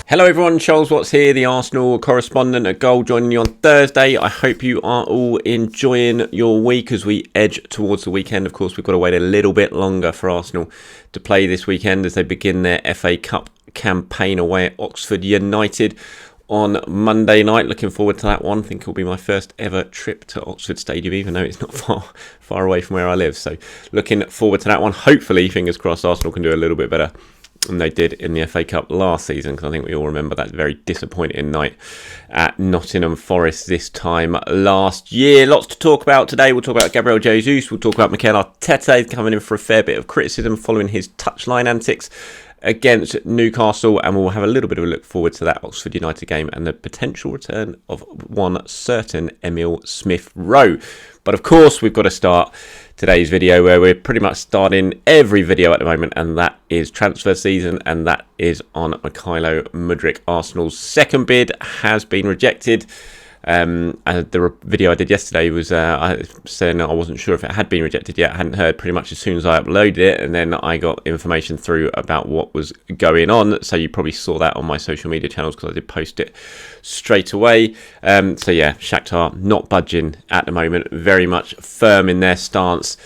Hello everyone, Charles Watts here, the Arsenal correspondent at Goal, joining you on Thursday. I hope you are all enjoying your week as we edge towards the weekend. Of course, we've got to wait a little bit longer for Arsenal to play this weekend as they begin their FA Cup campaign away at Oxford United on Monday night. Looking forward to that one. I think it'll be my first ever trip to Oxford Stadium, even though it's not far away from where I live. So looking forward to that one. Hopefully, fingers crossed, Arsenal can do a little bit better than they did in the FA Cup last season, because I think we all remember that very disappointing night at Nottingham Forest this time last year. Lots to talk about today. We'll talk about Gabriel Jesus. We'll talk about Mikel Arteta. He's coming in for a fair bit of criticism following his touchline antics against Newcastle, and we'll have a little bit of a look forward to that Oxford United game and the potential return of one certain Emile Smith Rowe. But of course, we've got to start today's video where we're pretty much starting every video at the moment, and that is transfer season, and that is on Mykhailo Mudryk. Arsenal's second bid has been rejected. And the video I did yesterday was I saying I wasn't sure if it had been rejected yet. I hadn't heard pretty much as soon as I uploaded it, and then I got information through about what was going on. So you probably saw that on my social media channels because I did post it straight away. So yeah, Shakhtar not budging at the moment, very much firm in their stance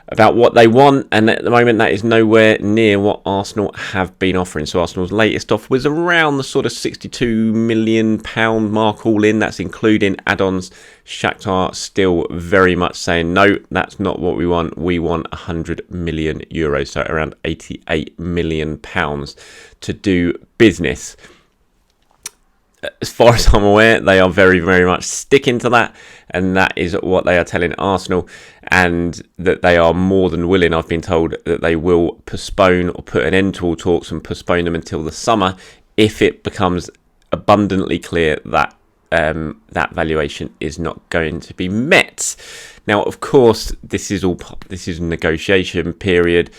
about what they want, and at the moment that is nowhere near what Arsenal have been offering. So Arsenal's latest offer was around the sort of £62 million mark all in. That's including add-ons. Shakhtar still very much saying no, that's not what we want. We want €100 million, so around £88 million to do business. As far as I'm aware, they are very, very much sticking to that, and that is what they are telling Arsenal, and that they are more than willing, I've been told, that they will postpone or put an end to all talks and postpone them until the summer if it becomes abundantly clear that that valuation is not going to be met. Now, of course, this is a negotiation period.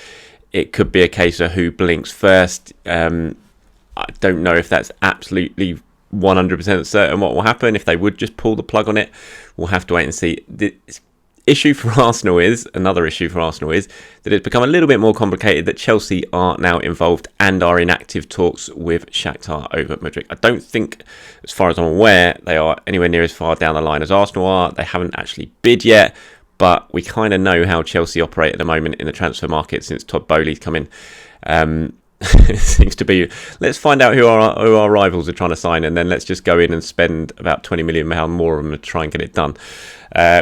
It could be a case of who blinks first. I don't know if that's absolutely 100% certain what will happen. If they would just pull the plug on it, we'll have to wait and see. The issue for Arsenal is, another issue for Arsenal is, that it's become a little bit more complicated, that Chelsea are now involved and are in active talks with Shakhtar over Mudryk. I don't think, as far as I'm aware, they are anywhere near as far down the line as Arsenal are. They haven't actually bid yet, but we kind of know how Chelsea operate at the moment in the transfer market since Todd Bowley's come in. It seems to be, let's find out who our rivals are trying to sign, and then let's just go in and spend about £20 million more on them to try and get it done.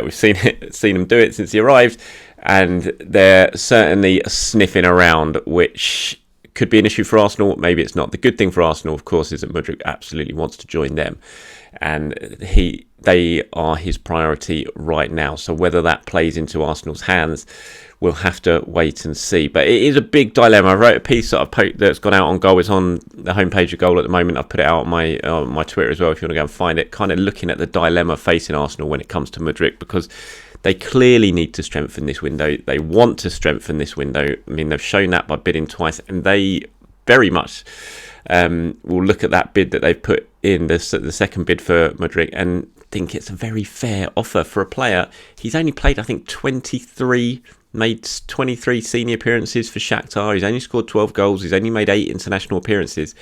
We've seen them do it since he arrived, and they're certainly sniffing around, which could be an issue for Arsenal. Maybe it's not. The good thing for Arsenal, of course, is that Mudryk absolutely wants to join them, and they are his priority right now. So whether that plays into Arsenal's hands, we'll have to wait and see. But it is a big dilemma. I wrote a piece that that's gone out on Goal. It's on the homepage of Goal at the moment. I've put it out on my Twitter as well if you want to go and find it. Kind of looking at the dilemma facing Arsenal when it comes to Mudryk, because they clearly need to strengthen this window. They want to strengthen this window. I mean, they've shown that by bidding twice, and they very much will look at that bid that they've put in, the second bid for Mudryk, and think it's a very fair offer for a player. He's only played, I think, 23 senior appearances for Shakhtar. He's only scored 12 goals. He's only made 8 international appearances.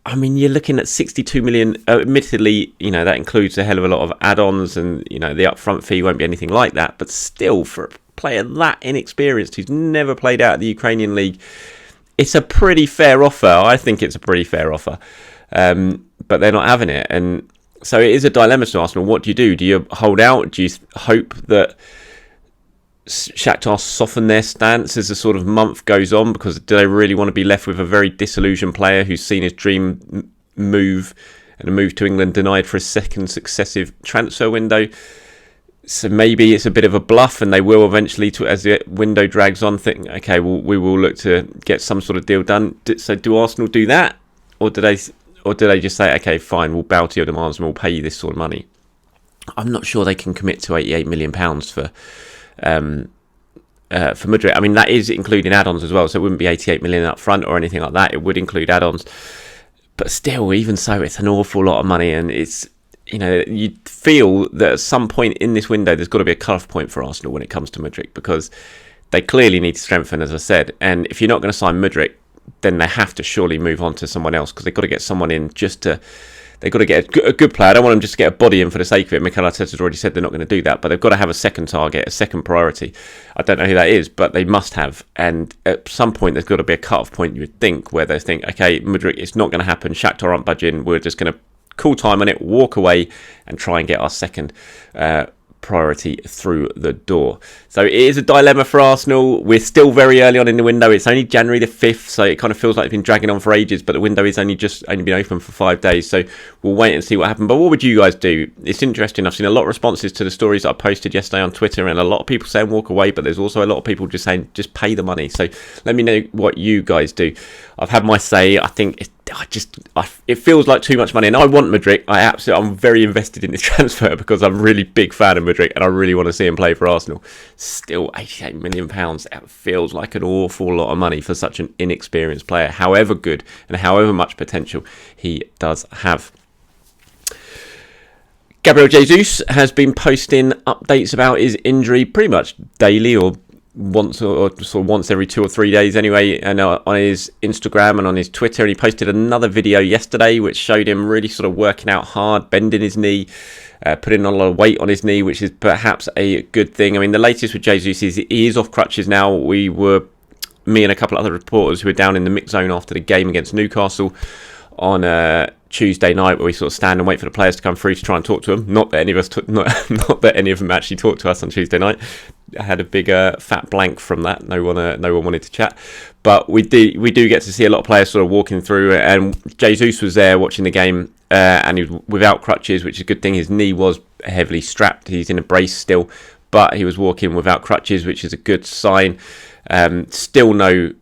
I mean, you're looking at 62 million. Admittedly, that includes a hell of a lot of add-ons, and the upfront fee won't be anything like that. But still, for a player that inexperienced, who's never played out of the Ukrainian league, it's a pretty fair offer. I think it's a pretty fair offer. But they're not having it, and so it is a dilemma to Arsenal. What do you do? Do you hold out? Do you hope that Shakhtar soften their stance as the sort of month goes on, because do they really want to be left with a very disillusioned player who's seen his dream move and a move to England denied for a second successive transfer window? So maybe it's a bit of a bluff, and they will eventually, as the window drags on, think, okay, well, we will look to get some sort of deal done. So do Arsenal do that, or do they just say, okay, fine, we'll bow to your demands and we'll pay you this sort of money? I'm not sure they can commit to £88 million for Mudryk. I mean, that is including add-ons as well, so it wouldn't be 88 million up front or anything like that. It would include add-ons, but still, even so, it's an awful lot of money, and it's, you feel that at some point in this window there's got to be a cut-off point for Arsenal when it comes to Mudryk, because they clearly need to strengthen, as I said. And if you're not going to sign Mudryk, then they have to surely move on to someone else, because they've got to get someone in they've got to get a good player. I don't want them just to get a body in for the sake of it. Mikel Arteta's already said they're not going to do that, but they've got to have a second target, a second priority. I don't know who that is, but they must have. And at some point, there's got to be a cut-off point, you would think, where they think, okay, Mudryk, it's not going to happen. Shakhtar aren't budging. We're just going to call time on it, walk away, and try and get our second priority through the door. So it is a dilemma for Arsenal. We're still very early on in the window. It's only January the 5th, so it kind of feels like it's been dragging on for ages, but the window is only been open for 5 days, so we'll wait and see what happens. But what would you guys do? It's interesting. I've seen a lot of responses to the stories that I posted yesterday on Twitter, and a lot of people saying walk away, but there's also a lot of people just saying just pay the money. So let me know what you guys do. I've had my say. I think it feels like too much money, and I want Mudryk. I'm very invested in this transfer because I'm a really big fan of Mudryk, and I really want to see him play for Arsenal. Still, £88 million. It feels like an awful lot of money for such an inexperienced player, however good and however much potential he does have. Gabriel Jesus has been posting updates about his injury pretty much daily, or once every 2 or 3 days anyway, and on his Instagram and on his Twitter. And he posted another video yesterday which showed him really sort of working out hard, bending his knee, putting on a lot of weight on his knee, which is perhaps a good thing. I mean, the latest with Jesus is he is off crutches now. Me and a couple of other reporters who were down in the mix zone after the game against Newcastle on Tuesday night, where we sort of stand and wait for the players to come through to try and talk to them. Not that any of them actually talked to us on Tuesday night. I had a big fat blank from that. No one wanted to chat, but we do get to see a lot of players sort of walking through. And Jesus was there watching the game, and he was without crutches, which is a good thing. His knee was heavily strapped. He's in a brace still, but he was walking without crutches, which is a good sign. Still no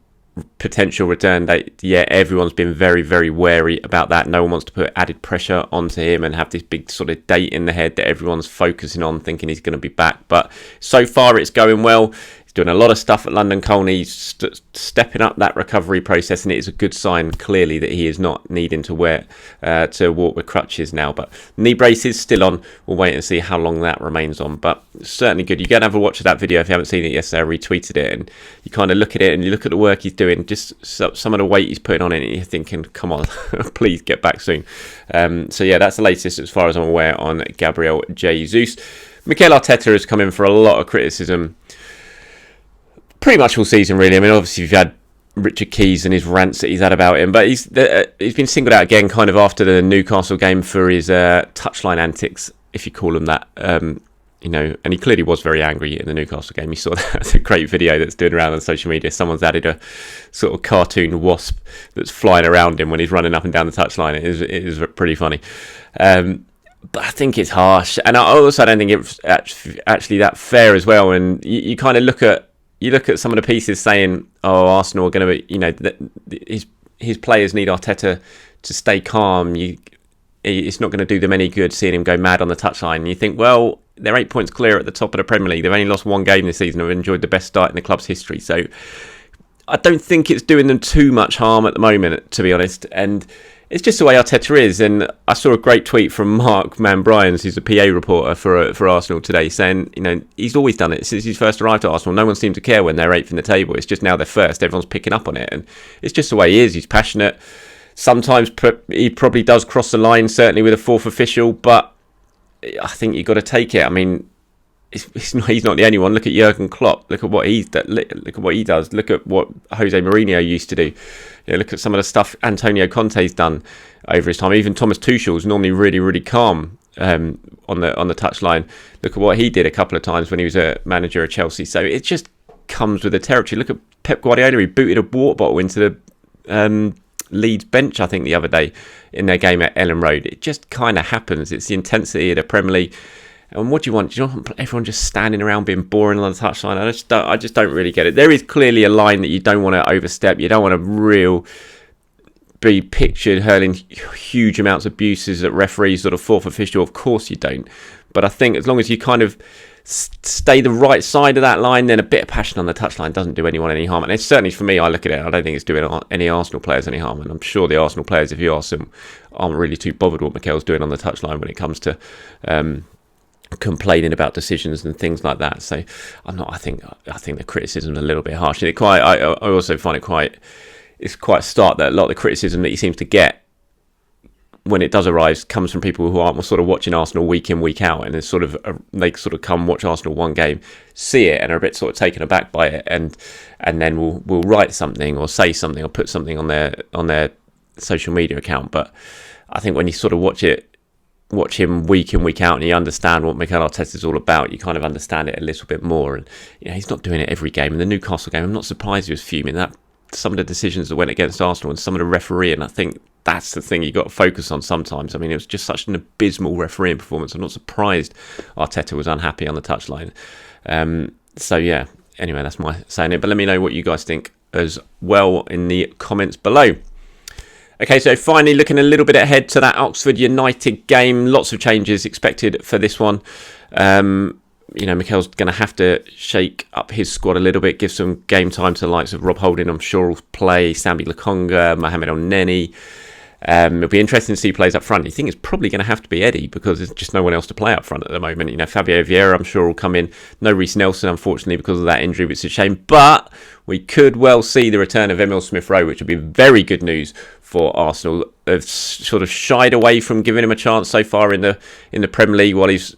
potential return date. Yeah, everyone's been very, very wary about that. No one wants to put added pressure onto him and have this big sort of date in the head that everyone's focusing on, thinking he's going to be back. But so far it's going well. He's doing a lot of stuff at London Colney. He's stepping up that recovery process, and it is a good sign clearly that he is not needing to walk with crutches now. But knee brace is still on. We'll wait and see how long that remains on, but certainly good. You go and have a watch of that video if you haven't seen it yesterday. I retweeted it, and you kind of look at it and you look at the work he's doing, just some of the weight he's putting on it, and you're thinking, come on, please get back soon. So yeah, that's the latest as far as I'm aware on Gabriel Jesus. Mikel Arteta has come in for a lot of criticism pretty much all season, really. I mean, obviously you've had Richard Keys and his rants that he's had about him, but he's been singled out again kind of after the Newcastle game for his touchline antics, if you call them that. And he clearly was very angry in the Newcastle game. You saw that. That's a great video that's doing around on social media. Someone's added a sort of cartoon wasp that's flying around him when he's running up and down the touchline. It is pretty funny. But I think it's harsh, and I also don't think it's actually that fair as well. And you kind of look at some of the pieces saying, "Oh, Arsenal are going to be," his players need Arteta to stay calm. It's not going to do them any good seeing him go mad on the touchline. And you think, well, they're 8 points clear at the top of the Premier League. They've only lost one game this season. They've enjoyed the best start in the club's history. So I don't think it's doing them too much harm at the moment, to be honest. And it's just the way Arteta is. And I saw a great tweet from Mark Bryans, who's a PA reporter for Arsenal today, saying, he's always done it since he's first arrived at Arsenal. No one seemed to care when they're 8th in the table. It's just now they're first. Everyone's picking up on it. And it's just the way he is. He's passionate. Sometimes he probably does cross the line, certainly with a fourth official, but I think you've got to take it. I mean, he's not the only one. Look at Jurgen Klopp. Look at what he does. Look at what Jose Mourinho used to do. Look at some of the stuff Antonio Conte's done over his time. Even Thomas Tuchel's normally really, really calm on the touchline. Look at what he did a couple of times when he was a manager at Chelsea. So it just comes with the territory. Look at Pep Guardiola. He booted a water bottle into the Leeds bench, I think, the other day in their game at Ellen Road. It just kind of happens. It's the intensity of the Premier League. And what do you want? Do you want everyone just standing around being boring on the touchline? I just don't really get it. There is clearly a line that you don't want to overstep. You don't want to be pictured hurling huge amounts of abuses at referees or the fourth official. Of course you don't. But I think as long as you kind of stay the right side of that line, then a bit of passion on the touchline doesn't do anyone any harm. And it's certainly, for me, I look at it, I don't think it's doing any Arsenal players any harm. And I'm sure the Arsenal players, if you ask them, aren't really too bothered what Mikel's doing on the touchline when it comes to complaining about decisions and things like that. So I think the criticism is a little bit harsh. And I also find it quite it's quite stark that a lot of the criticism that he seems to get when it does arise comes from people who aren't sort of watching Arsenal week in, week out, and it's sort of they sort of come watch Arsenal one game, see it, and are a bit sort of taken aback by it, and then will write something or say something or put something on their social media account. But I think when you sort of watch him week in, week out, and you understand what Mikel Arteta is all about, you kind of understand it a little bit more. And he's not doing it every game. In the Newcastle game, I'm not surprised he was fuming. That some of the decisions that went against Arsenal and some of the refereeing, I think that's the thing you got to focus on sometimes. I mean, it was just such an abysmal refereeing performance. I'm not surprised Arteta was unhappy on the touchline. So yeah, anyway, that's my saying it. But let me know what you guys think as well in the comments below. Okay, so finally looking a little bit ahead to that Oxford United game. Lots of changes expected for this one. Mikel's going to have to shake up his squad a little bit, give some game time to the likes of Rob Holding, I'm sure will play, Sambi Lokonga, Mohamed El-Neni. It'll be interesting to see who plays up front. You think it's probably going to have to be Eddie because there's just no one else to play up front at the moment. Fabio Vieira, I'm sure, will come in. No Reece Nelson, unfortunately, because of that injury, which is a shame. But we could well see the return of Emile Smith Rowe, which would be very good news for Arsenal. They've sort of shied away from giving him a chance so far in the Premier League while he's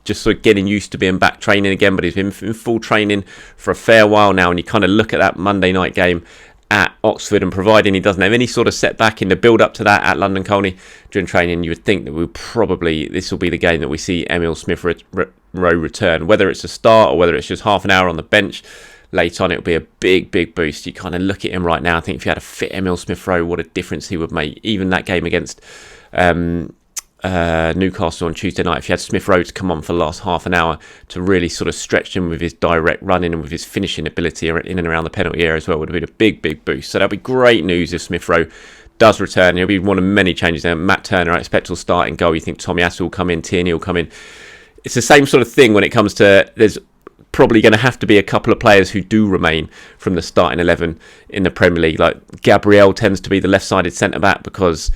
just sort of getting used to being back training again. But he's been in full training for a fair while now, and you kind of look at that Monday night game at Oxford, and providing he doesn't have any sort of setback in the build up to that at London Colney during training, you would think that this will be the game that we see Emile Smith Rowe return. Whether it's a start or whether it's just half an hour on the bench late on, it'll be a big boost. You kind of look at him right now, I think if you had a fit Emile Smith Rowe, what a difference he would make. Even that game against Newcastle on Tuesday night, if you had Smith Rowe to come on for the last half an hour to really sort of stretch him with his direct running and with his finishing ability in and around the penalty area as well, would have been a big boost. So that'll be great news if Smith Rowe does return. He'll be one of many changes there. Matt Turner, I expect, will start in goal. You think Tommy Asu will come in, Tierney will come in. It's the same sort of thing when it comes to, there's probably going to have to be a couple of players who do remain from the starting 11 in the Premier League. Like Gabriel tends to be the left-sided centre-back because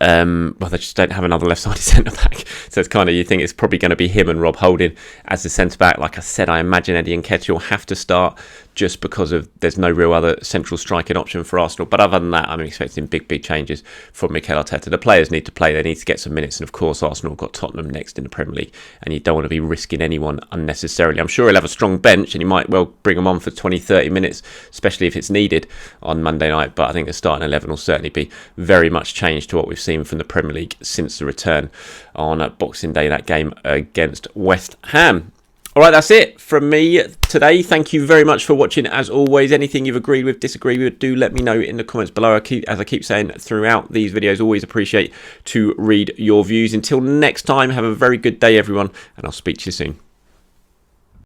they just don't have another left-sided centre-back. So it's kind of, you think it's probably going to be him and Rob Holding as the centre-back. Like I said, I imagine Eddie Nketiah will have to start just because there's no real other central striking option for Arsenal. But other than that, I'm expecting big changes from Mikel Arteta. The players need to play. They need to get some minutes. And of course, Arsenal have got Tottenham next in the Premier League, and you don't want to be risking anyone unnecessarily. I'm sure he'll have a strong bench, and he might well bring them on for 20-30 minutes, especially if it's needed on Monday night. But I think the starting 11 will certainly be very much changed to what we've seen from the Premier League since the return on Boxing Day, that game against West Ham. All right, that's it from me today. Thank you very much for watching. As always, anything you've agreed with, disagreed with, do let me know in the comments below. As I keep saying throughout these videos, always appreciate to read your views. Until next time, have a very good day, everyone, and I'll speak to you soon.